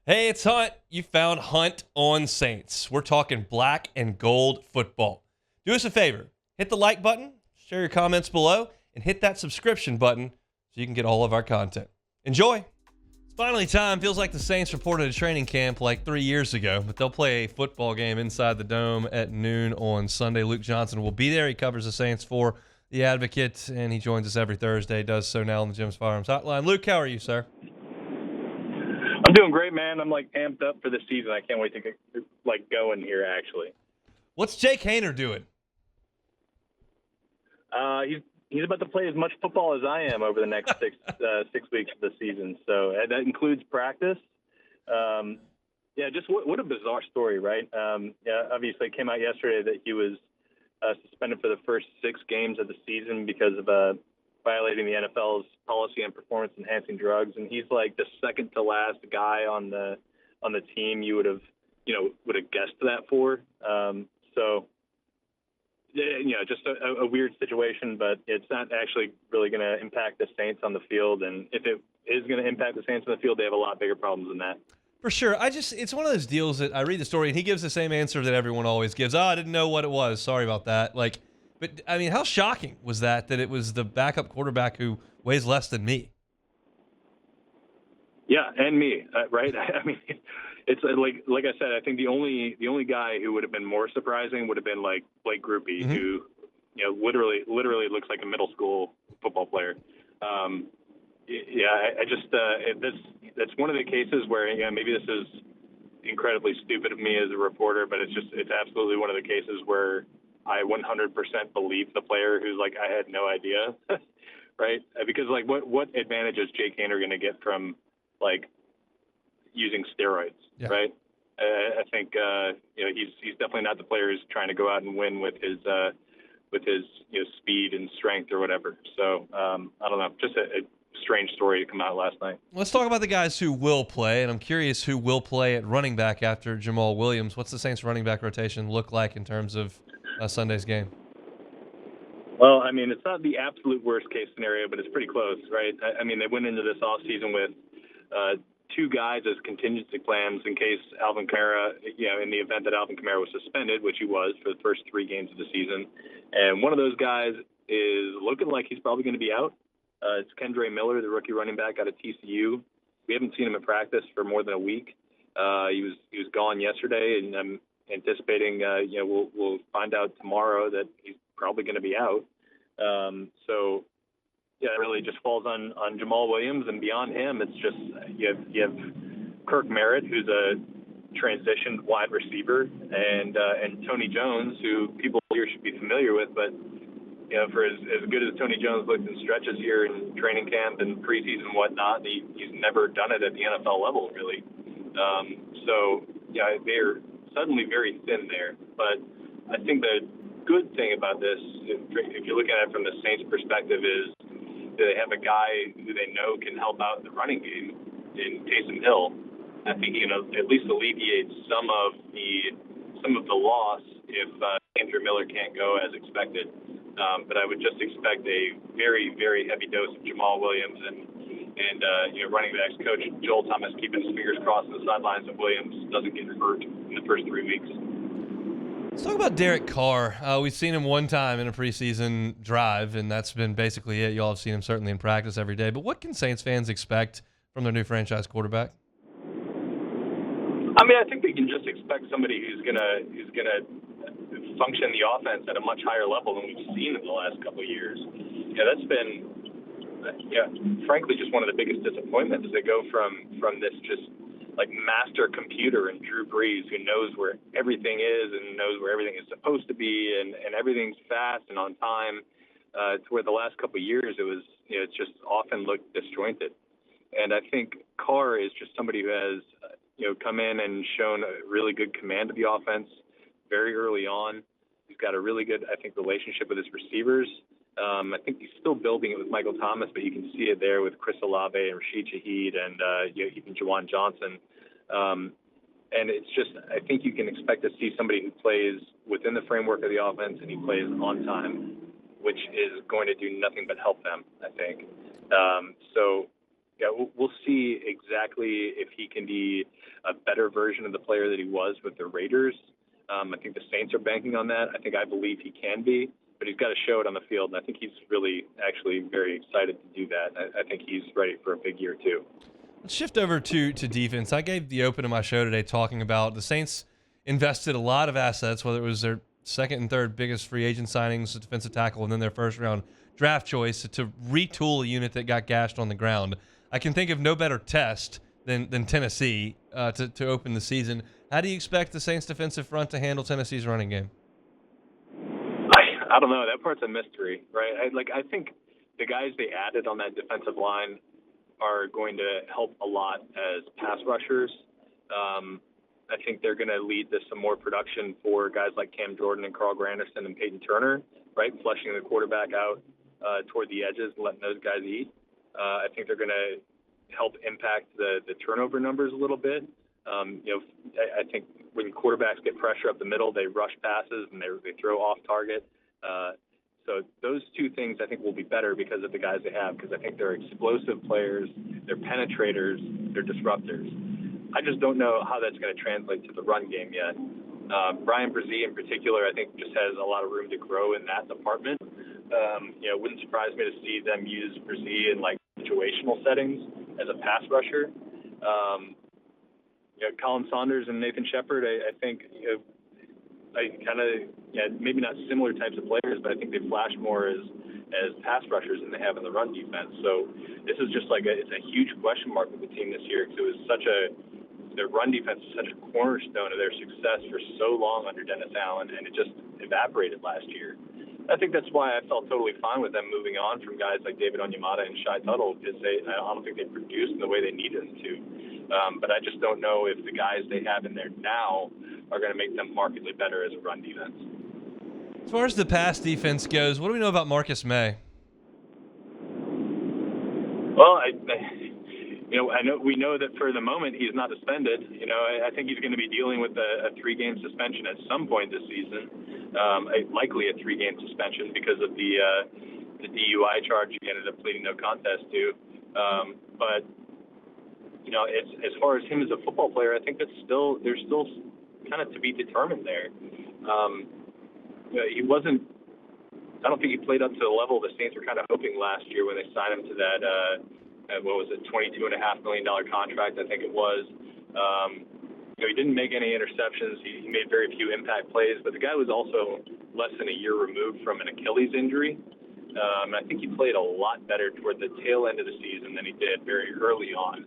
Hey, it's Hunt. You found Hunt on Saints. We're talking black and gold football. Do us a favor. Hit the like button, share your comments below, and hit that subscription button so you can get all of our content. Enjoy. It's finally time. Feels like the Saints reported a training camp like 3 years ago, but they'll play a football game inside the Dome at noon on Sunday. Luke Johnson will be there. He covers the Saints for The Advocate, and he joins us every Thursday. Does so now on the Jim's Firearms Hotline. Luke, how are you, sir? I'm doing great, man. I'm amped up for this season. I can't wait to get going here. Actually, What's Jake Haener doing? he's about to play as much football as I am over the next 6 weeks of the season. So that includes practice. Just what a bizarre story, right? Obviously it came out yesterday that he was suspended for the first 6 games of the season because of violating the NFL's policy on performance-enhancing drugs, and he's like the second to last guy on the team you would have guessed that for. Just a weird situation, but it's not actually really going to impact the Saints on the field. And if it is going to impact the Saints on the field, they have a lot bigger problems than that. For sure. It's one of those deals that I read the story and he gives the same answer that everyone always gives. Oh, I didn't know what it was. Sorry about that. But I mean, how shocking was that it was the backup quarterback who weighs less than me? Yeah, and me, right? I mean, it's like I said, I think the only guy who would have been more surprising would have been like Blake Grupe, who literally looks like a middle school football player. That's one of the cases where maybe this is incredibly stupid of me as a reporter, but it's absolutely one of the cases where I 100% believe the player who's like, I had no idea, right? Because what advantage is Jake Haener going to get from using steroids, right? I think he's definitely not the player who's trying to go out and win with his speed and strength or whatever. So I don't know, just a strange story to come out last night. Let's talk about the guys who will play, and I'm curious who will play at running back after Jamal Williams. What's the Saints running back rotation look like in terms of Sunday's game? Well, I mean, it's not the absolute worst case scenario, but it's pretty close, right? I mean, they went into this offseason with 2 guys as contingency plans in case Alvin Kamara, in the event that Alvin Kamara was suspended, which he was for the first 3 games of the season. And one of those guys is looking like he's probably going to be out. It's Kendre Miller, the rookie running back out of TCU. We haven't seen him in practice for more than a week. He was gone yesterday, and I'm anticipating, we'll find out tomorrow that he's probably going to be out. It really just falls on Jamal Williams, and beyond him, it's just you have Kirk Merritt, who's a transitioned wide receiver, and Tony Jones, who people here should be familiar with, but for as good as Tony Jones looked in stretches here in training camp and preseason and whatnot, he's never done it at the NFL level, really. They're suddenly very thin there. But I think the good thing about this, if you're looking at it from the Saints' perspective, is that they have a guy who they know can help out in the running game in Taysom Hill. I think at least alleviates some of the loss if Kendre Miller can't go as expected. But I would just expect a very, very heavy dose of Jamal Williams and running backs coach Joel Thomas keeping his fingers crossed on the sidelines that Williams doesn't get hurt in the first 3 weeks. Let's talk about Derek Carr. We've seen him one time in a preseason drive, and that's been basically it. Y'all have seen him certainly in practice every day. But what can Saints fans expect from their new franchise quarterback? I mean, I think they can just expect somebody who's gonna function the offense at a much higher level than we've seen in the last couple of years. That's been, frankly, just one of the biggest disappointments. They go from this just master computer in Drew Brees, who knows where everything is and knows where everything is supposed to be, and everything's fast and on time, to where the last couple of years it was, it's just often looked disjointed. And I think Carr is just somebody who has, come in and shown a really good command of the offense very early on. He's got a really good, I think, relationship with his receivers. I think he's still building it with Michael Thomas, but you can see it there with Chris Olave and Rashid Shaheed and even Juwan Johnson. And it's just, I think you can expect to see somebody who plays within the framework of the offense and he plays on time, which is going to do nothing but help them, I think. Yeah, we'll see exactly if he can be a better version of the player that he was with the Raiders. I think the Saints are banking on that. I believe he can be, but he's got to show it on the field, and I think he's really actually very excited to do that. I think he's ready for a big year too. Let's shift over to defense. I gave the open of my show today talking about the Saints invested a lot of assets, whether it was their second and third biggest free agent signings, defensive tackle, and then their first round draft choice to retool a unit that got gashed on the ground. I can think of no better test than Tennessee to open the season. How do you expect the Saints defensive front to handle Tennessee's running game? I don't know. That part's a mystery, right? I think the guys they added on that defensive line are going to help a lot as pass rushers. I think they're going to lead to some more production for guys like Cam Jordan and Carl Granderson and Peyton Turner, right? Flushing the quarterback out toward the edges and letting those guys eat. I think they're going to help impact the turnover numbers a little bit. I think when quarterbacks get pressure up the middle, they rush passes and they throw off target. So those two things I think will be better because of the guys they have, because I think they're explosive players, they're penetrators, they're disruptors. I just don't know how that's going to translate to the run game yet. Brian Brzee in particular, I think just has a lot of room to grow in that department. It wouldn't surprise me to see them use Brzee in like situational settings as a pass rusher. Colin Saunders and Nathan Shepard, I think, maybe not similar types of players, but I think they flash more as pass rushers than they have in the run defense. So this is just it's a huge question mark with the team this year, because it was their run defense is such a cornerstone of their success for so long under Dennis Allen, and it just evaporated last year. I think that's why I felt totally fine with them moving on from guys like David Onyemata and Shai Tuttle, because I don't think they produced in the way they needed them to. But I just don't know if the guys they have in there now are going to make them markedly better as a run defense. As far as the pass defense goes, what do we know about Marcus Maye? Well, we know that for the moment he's not suspended. I think he's going to be dealing with a 3-game suspension at some point this season, likely a 3-game suspension because of the DUI charge he ended up pleading no contest to. But as far as him as a football player, I think there's still kind of to be determined there. He wasn't. I don't think he played up to the level the Saints were kind of hoping last year when they signed him to that. $22.5 million contract, I think it was. He didn't make any interceptions. He made very few impact plays, but the guy was also less than a year removed from an Achilles injury. I think he played a lot better toward the tail end of the season than he did very early on.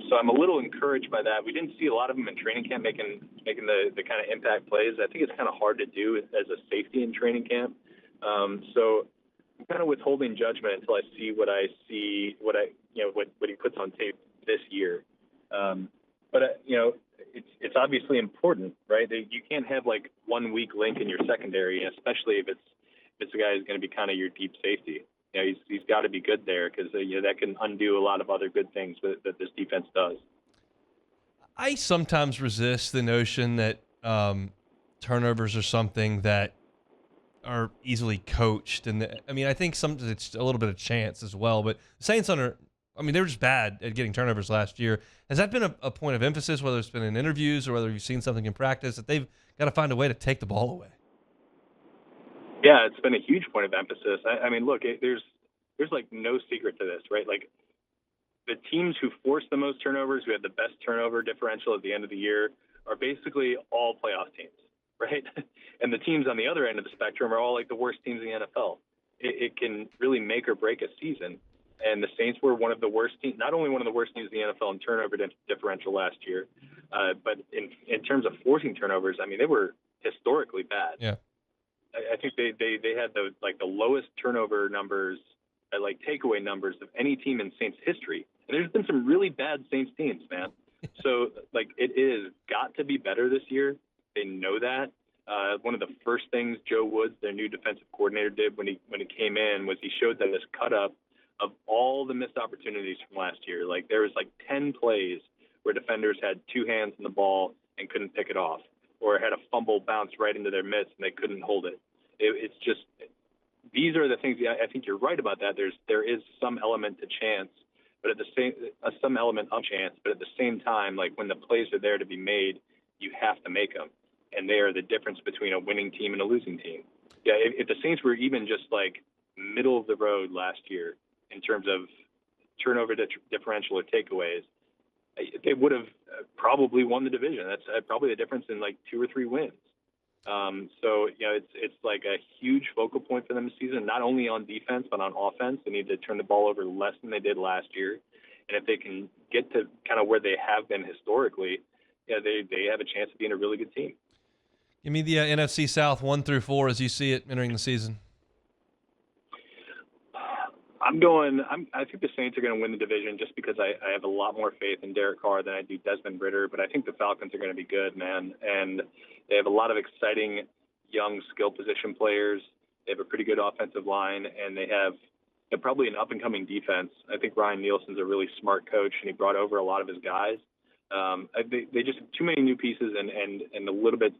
So I'm a little encouraged by that. We didn't see a lot of him in training camp making the kind of impact plays. I think it's kind of hard to do as a safety in training camp. So I'm kind of withholding judgment until I see what he puts on tape this year. But it's obviously important, right? You can't have like one weak link in your secondary, especially if it's a guy who's going to be kind of your deep safety. He's got to be good there, because that can undo a lot of other good things that this defense does. I sometimes resist the notion that turnovers are something that are easily coached, and I think sometimes it's a little bit of chance as well. But the Saints they were just bad at getting turnovers last year. Has that been a point of emphasis, whether it's been in interviews or whether you've seen something in practice, that they've got to find a way to take the ball away? Yeah, it's been a huge point of emphasis. Look, there's like no secret to this, right? Like the teams who force the most turnovers, who have the best turnover differential at the end of the year, are basically all playoff teams, right? And the teams on the other end of the spectrum are all like the worst teams in the NFL. It can really make or break a season. And the Saints were one of the worst teams, not only one of the worst teams in the NFL in turnover differential last year, but in terms of forcing turnovers, they were historically bad. Yeah. I think they had the lowest turnover numbers, takeaway numbers of any team in Saints history. And there's been some really bad Saints teams, man. So it is got to be better this year. They know that. One of the first things Joe Woods, their new defensive coordinator, did when he came in was he showed them this cut up of all the missed opportunities from last year. There was 10 plays where defenders had two hands on the ball and couldn't pick it off, or had a fumble bounce right into their midst and they couldn't hold it. It's these are the things. I think you're right about that. There is some element to chance, but at the same some element of chance. But at the same time, like when the plays are there to be made, you have to make them, and they are the difference between a winning team and a losing team. Yeah, if the Saints were even just like middle of the road last year in terms of turnover differential or takeaways, they would have probably won the division. That's probably the difference in like 2 or 3 wins. So, it's like a huge focal point for them this season, not only on defense, but on offense. They need to turn the ball over less than they did last year. And if they can get to kind of where they have been historically, they have a chance of being a really good team. Give me the NFC South 1 through 4 as you see it entering the season. I think the Saints are going to win the division just because I have a lot more faith in Derek Carr than I do Desmond Ridder, but I think the Falcons are going to be good, man. And they have a lot of exciting young skill position players. They have a pretty good offensive line, and they have probably an up-and-coming defense. I think Ryan Nielsen's a really smart coach, and he brought over a lot of his guys. They just have too many new pieces and a little bit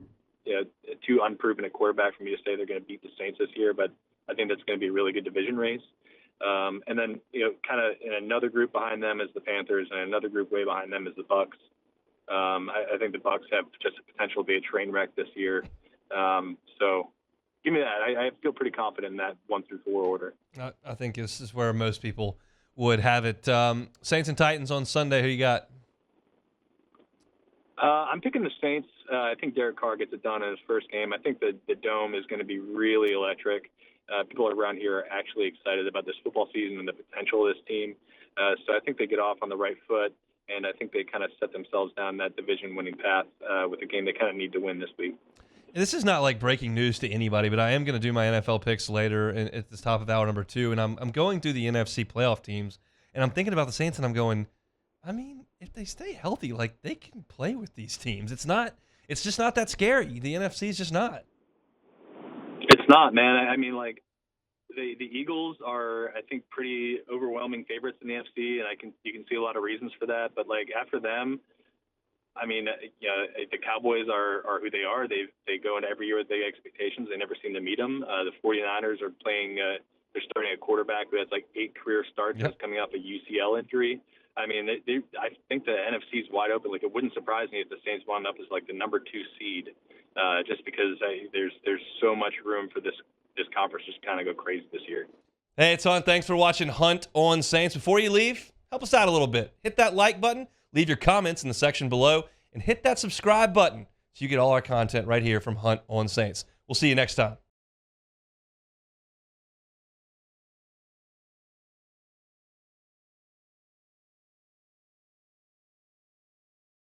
too unproven at quarterback for me to say they're going to beat the Saints this year, but I think that's going to be a really good division race. And then, kind of in another group behind them is the Panthers, and another group way behind them is the Bucks. I think the Bucks have just a potential to be a train wreck this year. So give me that. I feel pretty confident in that 1 through 4 order. I think this is where most people would have it. Saints and Titans on Sunday. Who you got? I'm picking the Saints. I think Derek Carr gets it done in his first game. I think the Dome is going to be really electric. People around here are actually excited about this football season and the potential of this team. So I think they get off on the right foot, and I think they kind of set themselves down that division-winning path with a game they kind of need to win this week. And this is not like breaking news to anybody, but I am going to do my NFL picks later at the top of hour number 2, and I'm going through the NFC playoff teams, and I'm thinking about the Saints, and I'm going, I mean, if they stay healthy, like they can play with these teams. It's just not that scary. The NFC is just not. It's not, man. I mean, like the Eagles are, I think, pretty overwhelming favorites in the NFC, and you can see a lot of reasons for that. But like after them, I mean, the Cowboys are who they are. They go into every year with big expectations. They never seem to meet them. The 49ers are playing. They're starting a quarterback who has like 8 career starts. Yep. That's coming off a UCL injury. I mean, I think the NFC is wide open. Like, it wouldn't surprise me if the Saints wound up as like the number 2 seed, just because there's so much room for this conference just kind of go crazy this year. Hey, it's on. Thanks for watching Hunt on Saints. Before you leave, help us out a little bit. Hit that like button, leave your comments in the section below, and hit that subscribe button so you get all our content right here from Hunt on Saints. We'll see you next time.